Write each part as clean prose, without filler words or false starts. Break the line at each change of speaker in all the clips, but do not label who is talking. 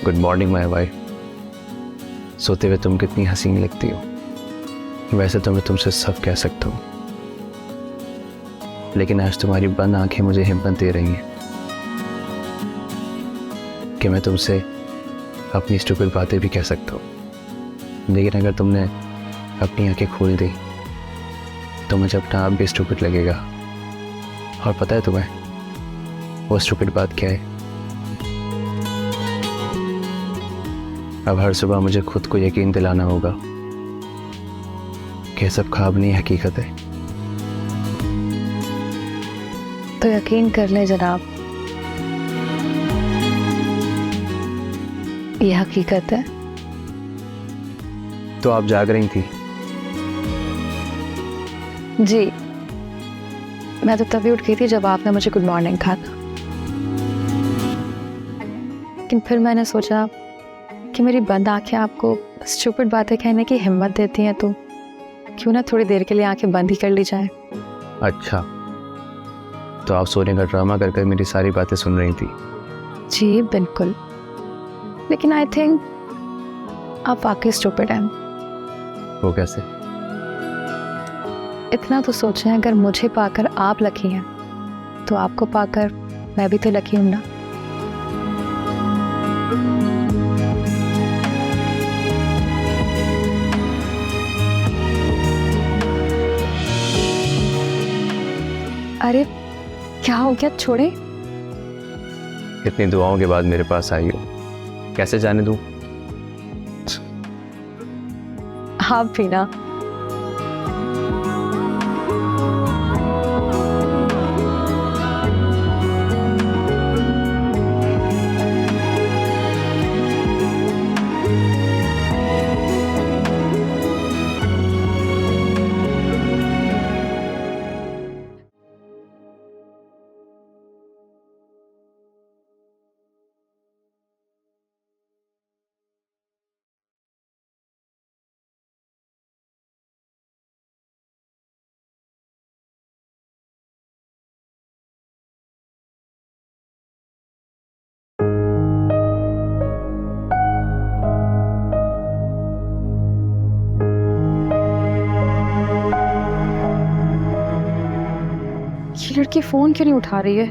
Good morning my wife. सोते हुए तुम कितनी हसीन लगती हो। वैसे तो मैं तुमसे सब कह सकता हूँ, लेकिन आज तुम्हारी बंद आंखें मुझे हिम्मत दे रही हैं कि मैं तुमसे अपनी स्टूपिड बातें भी कह सकता हूँ। लेकिन अगर तुमने अपनी आंखें खोल दी तो मुझे अपना आप भी स्टूपिड लगेगा। और पता है तुम्हें वो स्टूपिड बात क्या है? अब हर सुबह मुझे खुद को यकीन दिलाना होगा कि सब ख्वाब नहीं हकीकत है।
तो यकीन कर ले जनाब, ये हकीकत है।
तो आप जाग रही थी?
जी, मैं तो तभी उठ गई थी जब आपने मुझे गुड मॉर्निंग कहा था। लेकिन फिर मैंने सोचा कि मेरी बंद आंखें आपको स्टूपिड बातें कहने की हिम्मत देती हैं, तो क्यों ना थोड़ी देर के लिए आंखें बंद ही कर ली जाए।
अच्छा, तो आप सोने का ड्रामा कर कर मेरी सारी बातें सुन रही थी?
जी बिल्कुल, लेकिन आई थिंक आप वाकई स्टूपिड हैं।
वो कैसे?
इतना तो सोचें, अगर मुझे पाकर आप लकी हैं तो आपको पाकर मैं भी तो लकी हूं ना। अरे क्या हो गया, छोड़े।
इतनी दुआओं के बाद मेरे पास आई हो, कैसे जाने दूं?
आप भी ना। ये लड़की फोन क्यों नहीं उठा रही है?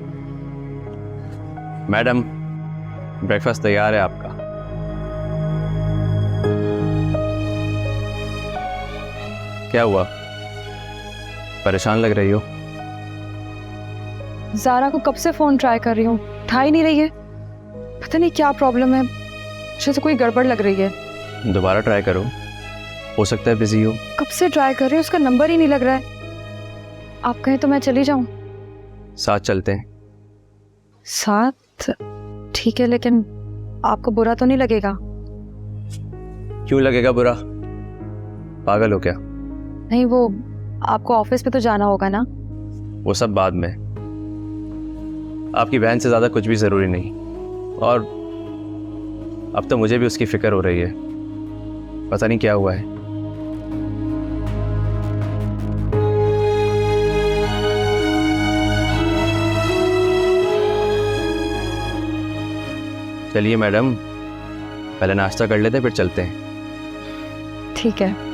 मैडम, ब्रेकफास्ट तैयार है आपका। क्या हुआ, परेशान लग रही हो?
ज़ारा को कब से फोन ट्राई कर रही हूँ, उठा ही नहीं रही है। पता नहीं क्या प्रॉब्लम है, मुझे तो कोई गड़बड़ लग रही है।
दोबारा ट्राई करो, हो सकता है बिजी हो।
कब से ट्राई कर रही हूँ, उसका नंबर ही नहीं लग रहा है। आप कहें तो मैं चली जाऊँ?
साथ चलते हैं।
साथ ठीक है, लेकिन आपको बुरा तो नहीं लगेगा?
क्यों लगेगा बुरा? पागल हो क्या?
नहीं, वो आपको ऑफिस पे तो जाना होगा ना।
वो सब बाद में, आपकी बहन से ज़्यादा कुछ भी ज़रूरी नहीं। और अब तो मुझे भी उसकी फिक्र हो रही है, पता नहीं क्या हुआ है। चलिए मैडम, पहले नाश्ता कर लेते फिर चलते हैं।
ठीक है।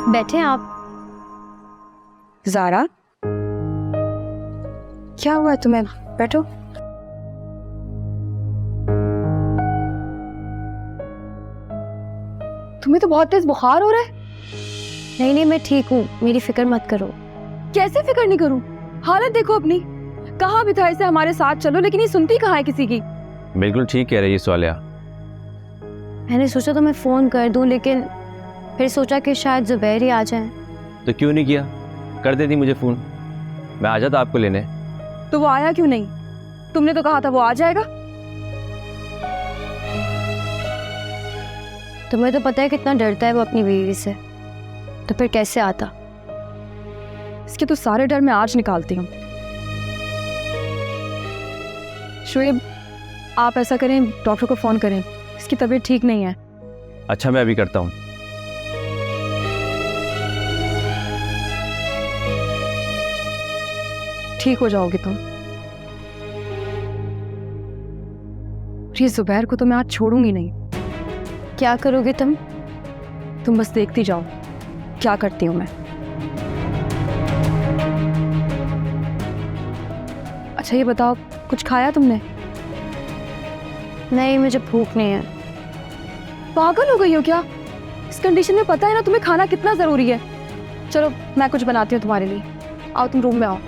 बैठे आप।
ज़ारा, क्या हुआ तुम्हें? बैठो। तुम्हें तो बहुत तेज बुखार हो रहा है।
नहीं नहीं, मैं ठीक हूँ, मेरी फिक्र मत करो।
कैसे फिक्र नहीं करूं? हालत देखो अपनी। कहाँ भी था इसे हमारे साथ चलो, लेकिन ये सुनती कहाँ है किसी की।
बिल्कुल ठीक कह रही है स्वालिया।
मैंने सोचा तो मैं फ़ोन कर दूँ, लेकिन फिर सोचा कि शायद ज़ुबैर ही आ जाए।
तो क्यों नहीं किया? कर देती मुझे फ़ोन, मैं आ जाता आपको लेने।
तो वो आया क्यों नहीं? तुमने तो कहा था वो आ जाएगा।
तुम्हें तो पता है कितना डरता है वो अपनी बीवी से, तो फिर कैसे आता?
इसके तो सारे डर मैं आज निकालती हूँ। शोएब, आप ऐसा करें, डॉक्टर को फ़ोन करें, इसकी तबीयत ठीक नहीं है।
अच्छा, मैं अभी करता हूँ।
ठीक हो जाओगे तुम। ये ज़ुबैर को तो मैं आज छोड़ूंगी नहीं।
क्या करोगे तुम?
तुम बस देखती जाओ क्या करती हूँ मैं। अच्छा ये बताओ, कुछ खाया तुमने?
नहीं, मुझे भूख नहीं है।
पागल हो गई हो क्या? इस कंडीशन में पता है ना तुम्हें खाना कितना ज़रूरी है। चलो मैं कुछ बनाती हूँ तुम्हारे लिए। आओ तुम रूम में आओ।